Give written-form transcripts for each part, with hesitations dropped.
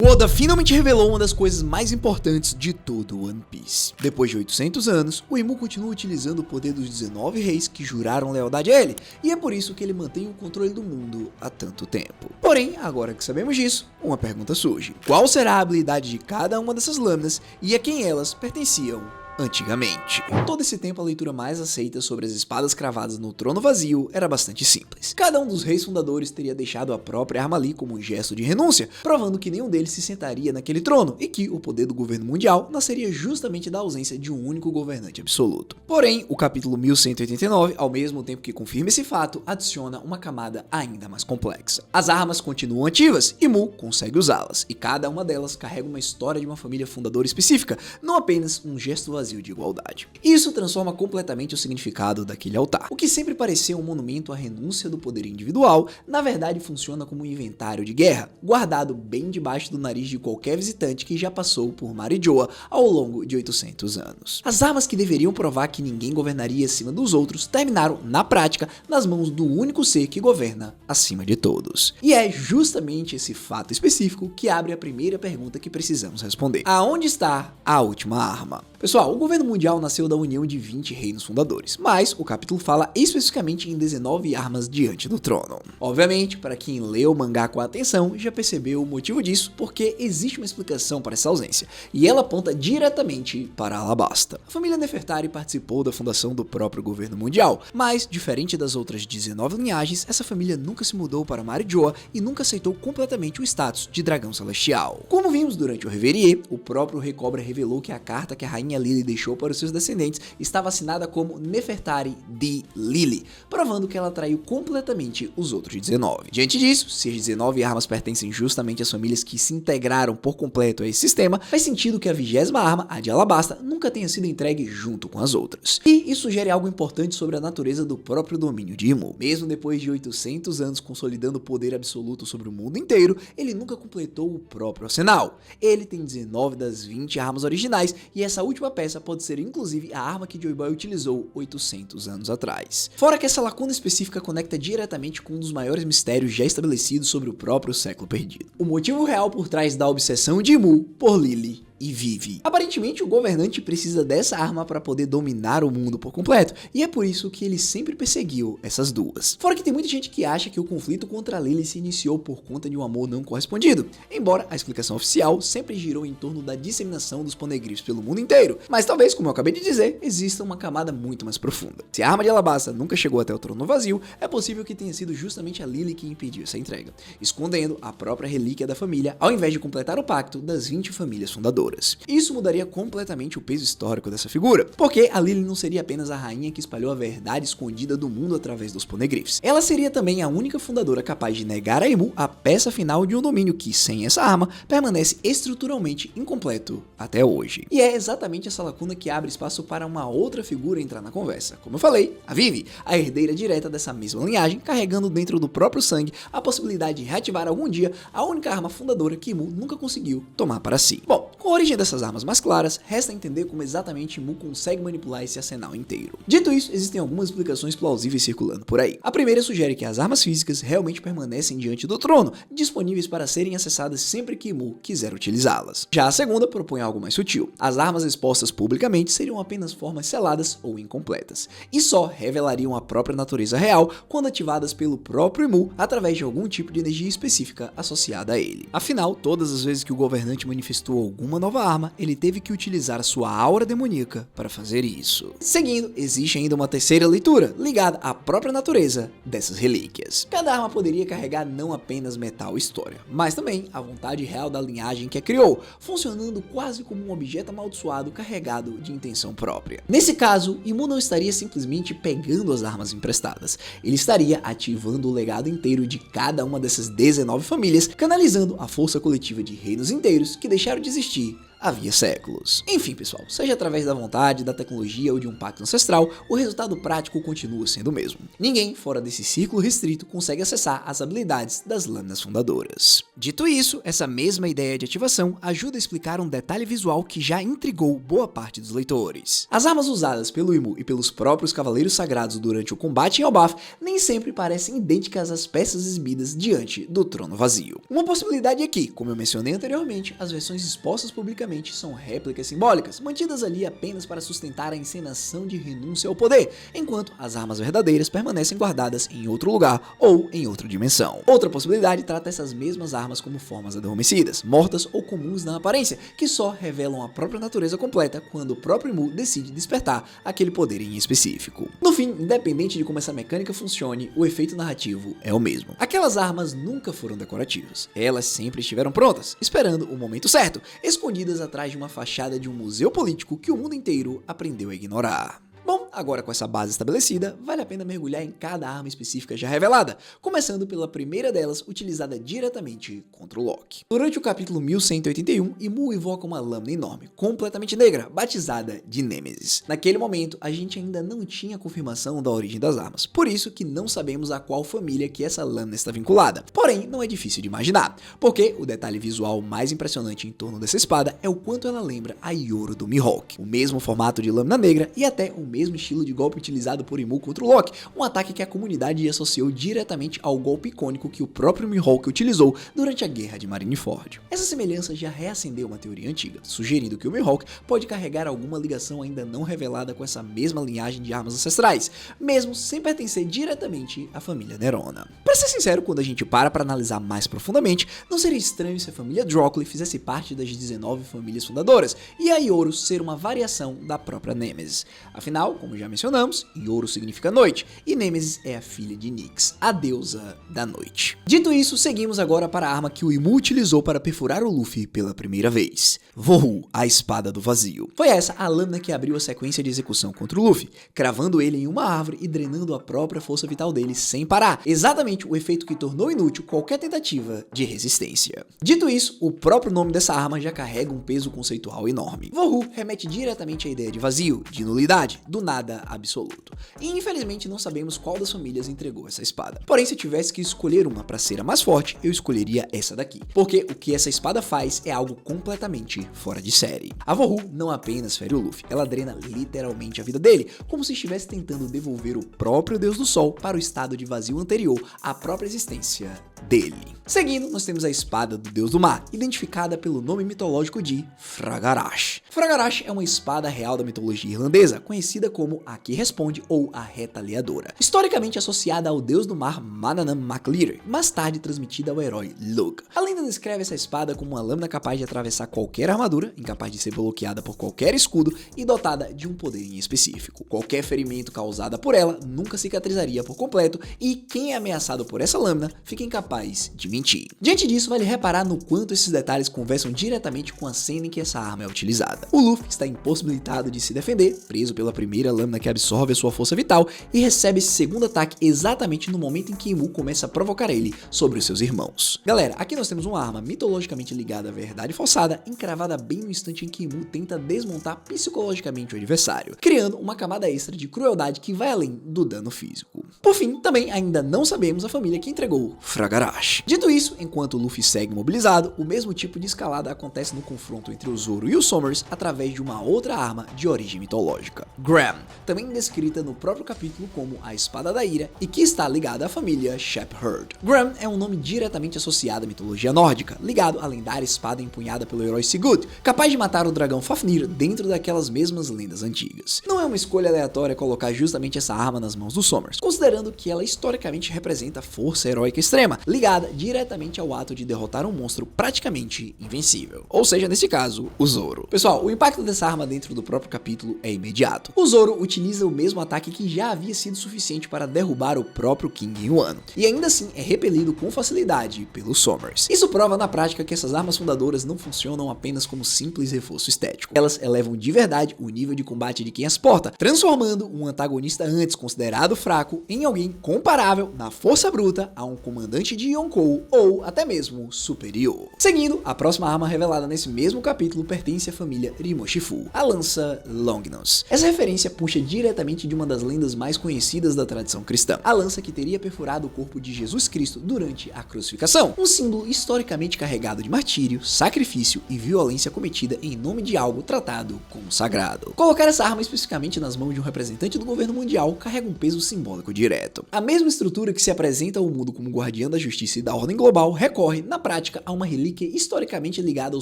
O Oda finalmente revelou uma das coisas mais importantes de todo One Piece. Depois de 800 anos, o Imu continua utilizando o poder dos 19 reis que juraram lealdade a ele, e é por isso que ele mantém o controle do mundo há tanto tempo. Porém, agora que sabemos disso, uma pergunta surge: qual será a habilidade de cada uma dessas lâminas e a quem elas pertenciam antigamente? Todo esse tempo, a leitura mais aceita sobre as espadas cravadas no trono vazio era bastante simples. Cada um dos reis fundadores teria deixado a própria arma ali como um gesto de renúncia, provando que nenhum deles se sentaria naquele trono e que o poder do governo mundial nasceria justamente da ausência de um único governante absoluto. Porém, o capítulo 1189, ao mesmo tempo que confirma esse fato, adiciona uma camada ainda mais complexa. As armas continuam ativas e Mu consegue usá-las, e cada uma delas carrega uma história de uma família fundadora específica, não apenas um gesto vazio de igualdade. Isso transforma completamente o significado daquele altar. O que sempre pareceu um monumento à renúncia do poder individual, na verdade funciona como um inventário de guerra, guardado bem debaixo do nariz de qualquer visitante que já passou por Marijoa ao longo de 800 anos. As armas que deveriam provar que ninguém governaria acima dos outros terminaram, na prática, nas mãos do único ser que governa acima de todos. E é justamente esse fato específico que abre a primeira pergunta que precisamos responder: aonde está a última arma? Pessoal, o governo mundial nasceu da união de 20 reinos fundadores, mas o capítulo fala especificamente em 19 armas diante do trono. Obviamente, para quem leu o mangá com atenção, já percebeu o motivo disso, porque existe uma explicação para essa ausência, e ela aponta diretamente para Alabasta. A família Nefertari participou da fundação do próprio governo mundial, mas, diferente das outras 19 linhagens, essa família nunca se mudou para Marijoa e nunca aceitou completamente o status de dragão celestial. Como vimos durante o Reverie, o próprio Rei Cobra revelou que a carta que a rainha Lily deixou para os seus descendentes estava assinada como Nefertari de Lily, provando que ela traiu completamente os outros 19. Diante disso, se as 19 armas pertencem justamente às famílias que se integraram por completo a esse sistema, faz sentido que a 20ª arma, a de Alabasta, nunca tenha sido entregue junto com as outras. E isso sugere algo importante sobre a natureza do próprio domínio de Imu. Mesmo depois de 800 anos consolidando o poder absoluto sobre o mundo inteiro, ele nunca completou o próprio arsenal. Ele tem 19 das 20 armas originais, e essa última peça pode ser inclusive a arma que Joy Boy utilizou 800 anos atrás. Fora que essa lacuna específica conecta diretamente com um dos maiores mistérios já estabelecidos sobre o próprio século perdido: o motivo real por trás da obsessão de Imu por Lily e Vivi. Aparentemente, o governante precisa dessa arma para poder dominar o mundo por completo, e é por isso que ele sempre perseguiu essas duas. Fora que tem muita gente que acha que o conflito contra Lily se iniciou por conta de um amor não correspondido, embora a explicação oficial sempre girou em torno da disseminação dos poneglyphs pelo mundo inteiro, mas talvez, como eu acabei de dizer, exista uma camada muito mais profunda. Se a arma de Alabasta nunca chegou até o trono vazio, é possível que tenha sido justamente a Lily que impediu essa entrega, escondendo a própria relíquia da família, ao invés de completar o pacto das 20 famílias fundadoras. Isso mudaria completamente o peso histórico dessa figura, porque a Lily não seria apenas a rainha que espalhou a verdade escondida do mundo através dos poneglyphs. Ela seria também a única fundadora capaz de negar a Imu a peça final de um domínio que, sem essa arma, permanece estruturalmente incompleto até hoje. E é exatamente essa lacuna que abre espaço para uma outra figura entrar na conversa. Como eu falei, a Vivi, a herdeira direta dessa mesma linhagem, carregando dentro do próprio sangue a possibilidade de reativar algum dia a única arma fundadora que Imu nunca conseguiu tomar para si. Bom, com a origem dessas armas mais claras, resta entender como exatamente Imu consegue manipular esse arsenal inteiro. Dito isso, existem algumas explicações plausíveis circulando por aí. A primeira sugere que as armas físicas realmente permanecem diante do trono, disponíveis para serem acessadas sempre que Imu quiser utilizá-las. Já a segunda propõe algo mais sutil: as armas expostas publicamente seriam apenas formas seladas ou incompletas, e só revelariam a própria natureza real quando ativadas pelo próprio Imu através de algum tipo de energia específica associada a ele. Afinal, todas as vezes que o governante manifestou alguma nova arma, ele teve que utilizar sua aura demoníaca para fazer isso. Seguindo, existe ainda uma terceira leitura, ligada à própria natureza dessas relíquias. Cada arma poderia carregar não apenas metal e história, mas também a vontade real da linhagem que a criou, funcionando quase como um objeto amaldiçoado carregado de intenção própria. Nesse caso, Imu não estaria simplesmente pegando as armas emprestadas, ele estaria ativando o legado inteiro de cada uma dessas 19 famílias, canalizando a força coletiva de reinos inteiros que deixaram de existir havia séculos. Enfim, pessoal, seja através da vontade, da tecnologia ou de um pacto ancestral, o resultado prático continua sendo o mesmo. Ninguém fora desse círculo restrito consegue acessar as habilidades das lâminas fundadoras. Dito isso, essa mesma ideia de ativação ajuda a explicar um detalhe visual que já intrigou boa parte dos leitores. As armas usadas pelo Imu e pelos próprios Cavaleiros Sagrados durante o combate em Elbaf nem sempre parecem idênticas às peças exibidas diante do Trono Vazio. Uma possibilidade é que, como eu mencionei anteriormente, as versões expostas publicamente são réplicas simbólicas, mantidas ali apenas para sustentar a encenação de renúncia ao poder, enquanto as armas verdadeiras permanecem guardadas em outro lugar ou em outra dimensão. Outra possibilidade trata essas mesmas armas como formas adormecidas, mortas ou comuns na aparência, que só revelam a própria natureza completa quando o próprio Imu decide despertar aquele poder em específico. No fim, independente de como essa mecânica funcione, o efeito narrativo é o mesmo. Aquelas armas nunca foram decorativas, elas sempre estiveram prontas, esperando o momento certo, escondidas atrás de uma fachada de um museu político que o mundo inteiro aprendeu a ignorar. Bom, agora com essa base estabelecida, vale a pena mergulhar em cada arma específica já revelada, começando pela primeira delas, utilizada diretamente contra o Loki. Durante o capítulo 1181, Imu invoca uma lâmina enorme, completamente negra, batizada de Nêmesis. Naquele momento, a gente ainda não tinha confirmação da origem das armas, por isso que não sabemos a qual família que essa lâmina está vinculada. Porém, não é difícil de imaginar, porque o detalhe visual mais impressionante em torno dessa espada é o quanto ela lembra a Yoru do Mihawk, o mesmo formato de lâmina negra e até o mesmo estilo de golpe utilizado por Imu contra o Loki, um ataque que a comunidade associou diretamente ao golpe icônico que o próprio Mihawk utilizou durante a Guerra de Marineford. Essa semelhança já reacendeu uma teoria antiga, sugerindo que o Mihawk pode carregar alguma ligação ainda não revelada com essa mesma linhagem de armas ancestrais, mesmo sem pertencer diretamente à família Nerona. Para ser sincero, quando a gente para analisar mais profundamente, não seria estranho se a família Drockley fizesse parte das 19 famílias fundadoras e a Yoru ser uma variação da própria Nêmesis. Afinal, como já mencionamos, Yoru significa noite, e Nêmesis é a filha de Nyx, a deusa da noite. Dito isso, seguimos agora para a arma que o Imu utilizou para perfurar o Luffy pela primeira vez. Vohu, a espada do vazio. Foi essa a lâmina que abriu a sequência de execução contra o Luffy, cravando ele em uma árvore e drenando a própria força vital dele sem parar, exatamente o efeito que tornou inútil qualquer tentativa de resistência. Dito isso, o próprio nome dessa arma já carrega um peso conceitual enorme. Vohu remete diretamente à ideia de vazio, de nulidade, do nada absoluto. E infelizmente não sabemos qual das famílias entregou essa espada. Porém, se eu tivesse que escolher uma para ser a mais forte, eu escolheria essa daqui. Porque o que essa espada faz é algo completamente fora de série. A Vohu não apenas fere o Luffy, ela drena literalmente a vida dele, como se estivesse tentando devolver o próprio Deus do Sol para o estado de vazio anterior à própria existência dele. Seguindo, nós temos a espada do Deus do Mar, identificada pelo nome mitológico de Fragarash. Fragarash é uma espada real da mitologia irlandesa, conhecida como a que responde ou a retaliadora, historicamente associada ao deus do mar Manannán mac Lir, mais tarde transmitida ao herói Lug. A lenda descreve essa espada como uma lâmina capaz de atravessar qualquer armadura, incapaz de ser bloqueada por qualquer escudo e dotada de um poder em específico. Qualquer ferimento causado por ela nunca cicatrizaria por completo e quem é ameaçado por essa lâmina fica incapaz de mentir. Diante disso, vale reparar no quanto esses detalhes conversam diretamente com a cena em que essa arma é utilizada. O Luffy está impossibilitado de se defender, preso pela primeira lâmina que absorve a sua força vital e recebe esse segundo ataque exatamente no momento em que Imu começa a provocar ele sobre os seus irmãos. Galera, aqui nós temos uma arma mitologicamente ligada à verdade forçada, encravada bem no instante em que Imu tenta desmontar psicologicamente o adversário, criando uma camada extra de crueldade que vai além do dano físico. Por fim, também ainda não sabemos a família que entregou Fragarash. Dito isso, enquanto o Luffy segue mobilizado, o mesmo tipo de escalada acontece no confronto entre o Zoro e o Sommers através de uma outra arma de origem mitológica, Gram, também descrita no próprio capítulo como a Espada da Ira e que está ligada à família Shepherd. Gram é um nome diretamente associado à mitologia nórdica, ligado à lendária espada empunhada pelo herói Sigurd, capaz de matar o dragão Fafnir dentro daquelas mesmas lendas antigas. Não é uma escolha aleatória colocar justamente essa arma nas mãos dos Sommers, considerando que ela historicamente representa força heróica extrema, ligada diretamente ao ato de derrotar um monstro praticamente invencível, ou seja, nesse caso, o Zoro. Pessoal, o impacto dessa arma dentro do próprio capítulo é imediato. O Zoro utiliza o mesmo ataque que já havia sido suficiente para derrubar o próprio King em Wano, e ainda assim é repelido com facilidade pelos Sommers. Isso prova na prática que essas armas fundadoras não funcionam apenas como simples reforço estético. Elas elevam de verdade o nível de combate de quem as porta, transformando um antagonista antes considerado fraco em alguém comparável na força bruta a um comandante de Yonkou ou até mesmo superior. Seguindo, a próxima arma revelada nesse mesmo capítulo pertence à família Rimoshifu, a lança Longinus. Essa referência puxa diretamente de uma das lendas mais conhecidas da tradição cristã, a lança que teria perfurado o corpo de Jesus Cristo durante a crucificação, um símbolo historicamente carregado de martírio, sacrifício e violência cometida em nome de algo tratado como sagrado. Colocar essa arma especificamente nas mãos de um representante do governo mundial carrega um peso simbólico direto. A mesma estrutura que se apresenta ao mundo como guardiã da justiça e da ordem global recorre, na prática, a uma relíquia historicamente ligada ao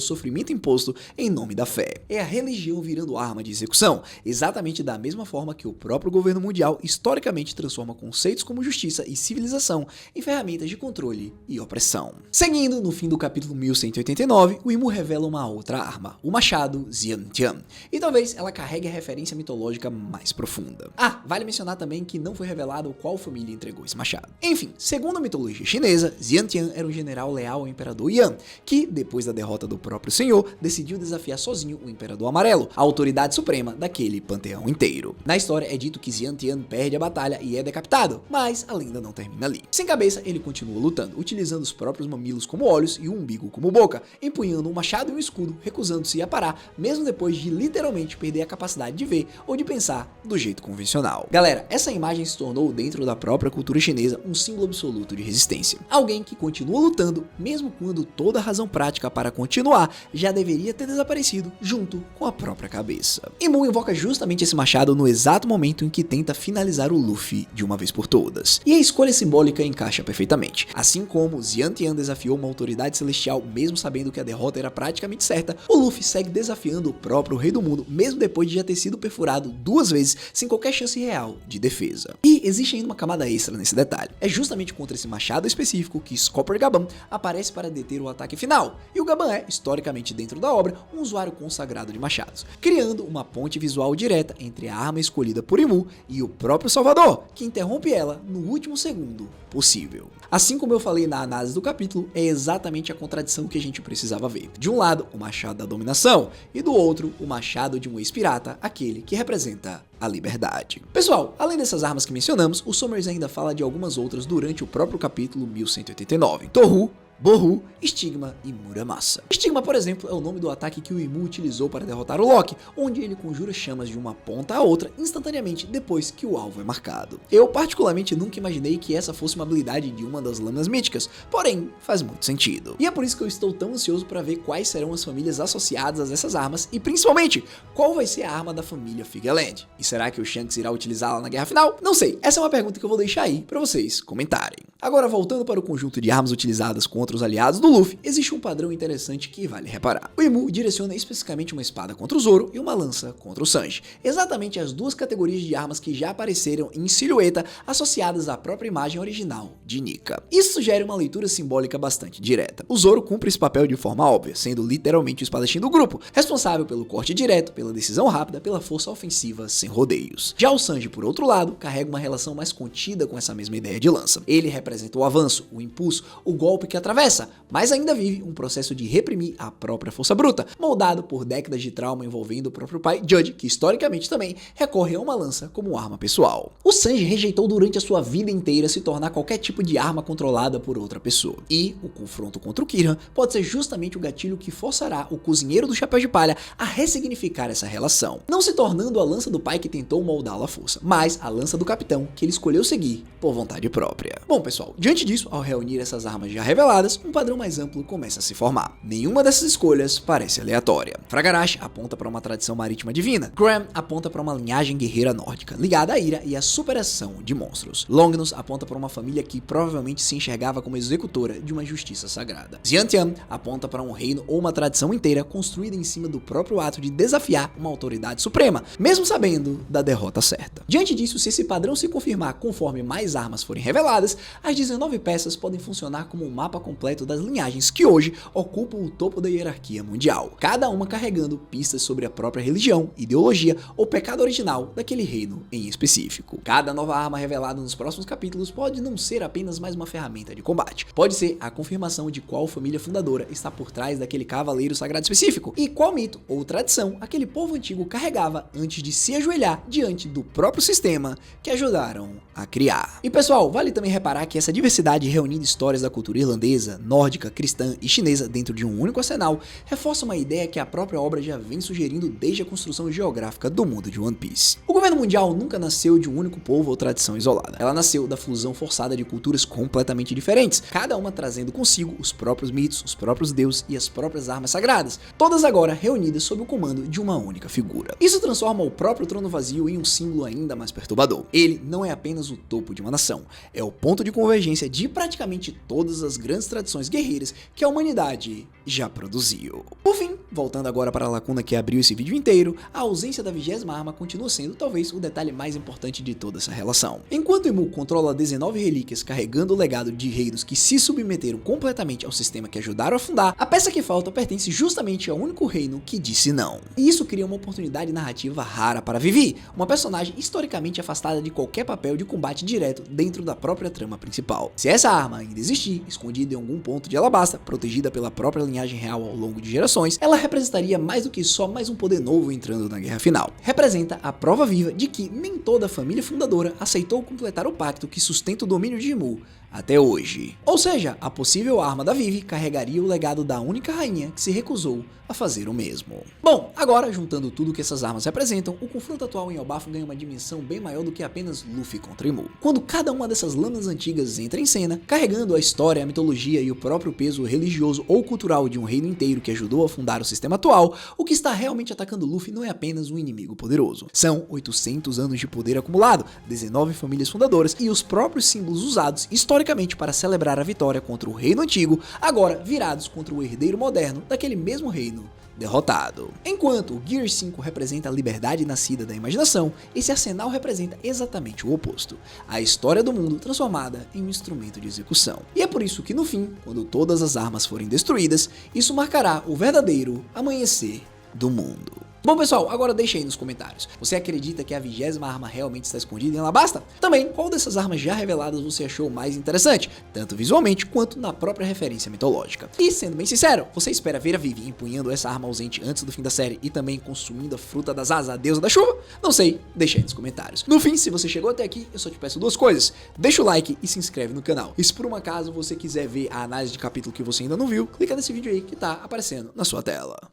sofrimento imposto em nome da fé. É a religião virando arma de execução, exatamente da mesma forma que o próprio governo mundial historicamente transforma conceitos como justiça e civilização em ferramentas de controle e opressão. Seguindo, no fim do capítulo 1189, o Imu revela uma outra arma, o machado Xiantian, e talvez ela carregue a referência mitológica mais profunda. Vale mencionar também que não foi revelado qual família entregou esse machado. Enfim, segundo a mitologia chinesa, Xiantian era um general leal ao imperador Yan, que, depois da derrota do próprio senhor, decidiu desafiar sozinho o imperador amarelo, a autoridade suprema daquele panteão inteiro. Na história é dito que Xiantian perde a batalha e é decapitado, mas a lenda não termina ali. Sem cabeça, ele continua lutando, utilizando os próprios mamilos como olhos e o umbigo como boca, empunhando um machado e um escudo, recusando-se a parar, mesmo depois de literalmente perder a capacidade de ver ou de pensar do jeito convencional. Galera, essa imagem se tornou, dentro da própria cultura chinesa, um símbolo absoluto de resistência. Alguém que continua lutando, mesmo quando toda a razão prática para continuar já deveria ter desaparecido junto com a própria cabeça. Imu invoca justamente esse machado no exato momento em que tenta finalizar o Luffy de uma vez por todas. E a escolha simbólica encaixa perfeitamente. Assim como Xiantian desafiou uma autoridade celestial mesmo sabendo que a derrota era praticamente certa, o Luffy segue desafiando o próprio Rei do Mundo mesmo depois de já ter sido perfurado 2 vezes sem qualquer chance real de defesa. E existe ainda uma camada extra nesse detalhe. É justamente contra esse machado específico que Scopper Gaban aparece para deter o ataque final, e o Gaban é, historicamente dentro da obra, um usuário consagrado de machados, criando uma ponte visual direta entre a arma escolhida por Imu e o próprio Salvador, que interrompe ela no último segundo possível. Assim como eu falei na análise do capítulo, é exatamente a contradição que a gente precisava ver. De um lado, o machado da dominação, e do outro, o machado de um ex-pirata, aquele que representa a liberdade. Pessoal, além dessas armas que mencionamos, o Somers ainda fala de algumas outras durante o próprio capítulo 1189. Toru, Boru, Stigma e Muramasa. Stigma, por exemplo, é o nome do ataque que o Imu utilizou para derrotar o Loki, onde ele conjura chamas de uma ponta a outra instantaneamente depois que o alvo é marcado. Eu particularmente nunca imaginei que essa fosse uma habilidade de uma das lâminas míticas, porém faz muito sentido. E é por isso que eu estou tão ansioso para ver quais serão as famílias associadas a essas armas e principalmente, qual vai ser a arma da família Figureland. E será que o Shanks irá utilizá-la na guerra final? Não sei, essa é uma pergunta que eu vou deixar aí para vocês comentarem. Agora, voltando para o conjunto de armas utilizadas contra os aliados do Luffy, existe um padrão interessante que vale reparar. O Imu direciona especificamente uma espada contra o Zoro e uma lança contra o Sanji, exatamente as duas categorias de armas que já apareceram em silhueta associadas à própria imagem original de Nika. Isso sugere uma leitura simbólica bastante direta. O Zoro cumpre esse papel de forma óbvia, sendo literalmente o espadachim do grupo, responsável pelo corte direto, pela decisão rápida, pela força ofensiva sem rodeios. Já o Sanji, por outro lado, carrega uma relação mais contida com essa mesma ideia de lança. Ele representa o avanço, o impulso, o golpe que atravessa, mas ainda vive um processo de reprimir a própria força bruta, moldado por décadas de trauma envolvendo o próprio pai, Judge, que historicamente também recorre a uma lança como arma pessoal. O Sanji rejeitou durante a sua vida inteira se tornar qualquer tipo de arma controlada por outra pessoa, e o confronto contra o Kiran pode ser justamente o gatilho que forçará o cozinheiro do chapéu de palha a ressignificar essa relação, não se tornando a lança do pai que tentou moldá-la à força, mas a lança do capitão que ele escolheu seguir por vontade própria. Bom, pessoal, diante disso, ao reunir essas armas já reveladas, um padrão mais amplo começa a se formar. Nenhuma dessas escolhas parece aleatória. Fragarash aponta para uma tradição marítima divina. Graham aponta para uma linhagem guerreira nórdica, ligada à ira e à superação de monstros. Longinus aponta para uma família que provavelmente se enxergava como executora de uma justiça sagrada. Xiantian aponta para um reino ou uma tradição inteira construída em cima do próprio ato de desafiar uma autoridade suprema, mesmo sabendo da derrota certa. Diante disso, se esse padrão se confirmar conforme mais armas forem reveladas, as 19 peças podem funcionar como um mapa completo das linhagens que hoje ocupam o topo da hierarquia mundial, cada uma carregando pistas sobre a própria religião, ideologia ou pecado original daquele reino em específico. Cada nova arma revelada nos próximos capítulos pode não ser apenas mais uma ferramenta de combate, pode ser a confirmação de qual família fundadora está por trás daquele cavaleiro sagrado específico e qual mito ou tradição aquele povo antigo carregava antes de se ajoelhar diante do próprio sistema que ajudaram a criar. E pessoal, vale também reparar que que essa diversidade reunindo histórias da cultura irlandesa, nórdica, cristã e chinesa dentro de um único arsenal reforça uma ideia que a própria obra já vem sugerindo desde a construção geográfica do mundo de One Piece. O governo mundial nunca nasceu de um único povo ou tradição isolada. Ela nasceu da fusão forçada de culturas completamente diferentes, cada uma trazendo consigo os próprios mitos, os próprios deuses e as próprias armas sagradas, todas agora reunidas sob o comando de uma única figura. Isso transforma o próprio trono vazio em um símbolo ainda mais perturbador. Ele não é apenas o topo de uma nação, é o ponto de convergência de praticamente todas as grandes tradições guerreiras que a humanidade já produziu. Por fim, voltando agora para a lacuna que abriu esse vídeo inteiro, a ausência da 20ª arma continua sendo talvez o detalhe mais importante de toda essa relação. Enquanto Imu controla 19 relíquias carregando o legado de reinos que se submeteram completamente ao sistema que ajudaram a fundar, a peça que falta pertence justamente ao único reino que disse não. E isso cria uma oportunidade narrativa rara para Vivi, uma personagem historicamente afastada de qualquer papel de combate direto dentro da própria trama principal. Se essa arma ainda existir, escondida em algum ponto de Alabasta, protegida pela própria linhagem real ao longo de gerações, ela representaria mais do que só mais um poder novo entrando na guerra final. Representa a prova viva de que nem toda a família fundadora aceitou completar o pacto que sustenta o domínio de Imu até hoje. Ou seja, a possível arma da Vivi carregaria o legado da única rainha que se recusou a fazer o mesmo. Bom, agora juntando tudo que essas armas representam, o confronto atual em Elbaf ganha uma dimensão bem maior do que apenas Luffy contra Imu. Quando cada uma dessas lâminas antigas entra em cena, carregando a história, a mitologia e o próprio peso religioso ou cultural de um reino inteiro que ajudou a fundar o sistema atual, o que está realmente atacando Luffy não é apenas um inimigo poderoso. São 800 anos de poder acumulado, 19 famílias fundadoras e os próprios símbolos usados historicamente para celebrar a vitória contra o reino antigo, agora virados contra o herdeiro moderno daquele mesmo reino derrotado. Enquanto o Gear 5 representa a liberdade nascida da imaginação, esse arsenal representa exatamente o oposto, a história do mundo transformada em um instrumento de execução. E é por isso que no fim, quando todas as armas forem destruídas, isso marcará o verdadeiro amanhecer do mundo. Bom pessoal, agora deixa aí nos comentários, você acredita que a 20ª arma realmente está escondida em Alabasta? Também, qual dessas armas já reveladas você achou mais interessante, tanto visualmente quanto na própria referência mitológica? E sendo bem sincero, você espera ver a Vivi empunhando essa arma ausente antes do fim da série e também consumindo a fruta das asas, a deusa da chuva? Não sei, deixa aí nos comentários. No fim, se você chegou até aqui, eu só te peço duas coisas, deixa o like e se inscreve no canal. E se por um acaso você quiser ver a análise de capítulo que você ainda não viu, clica nesse vídeo aí que tá aparecendo na sua tela.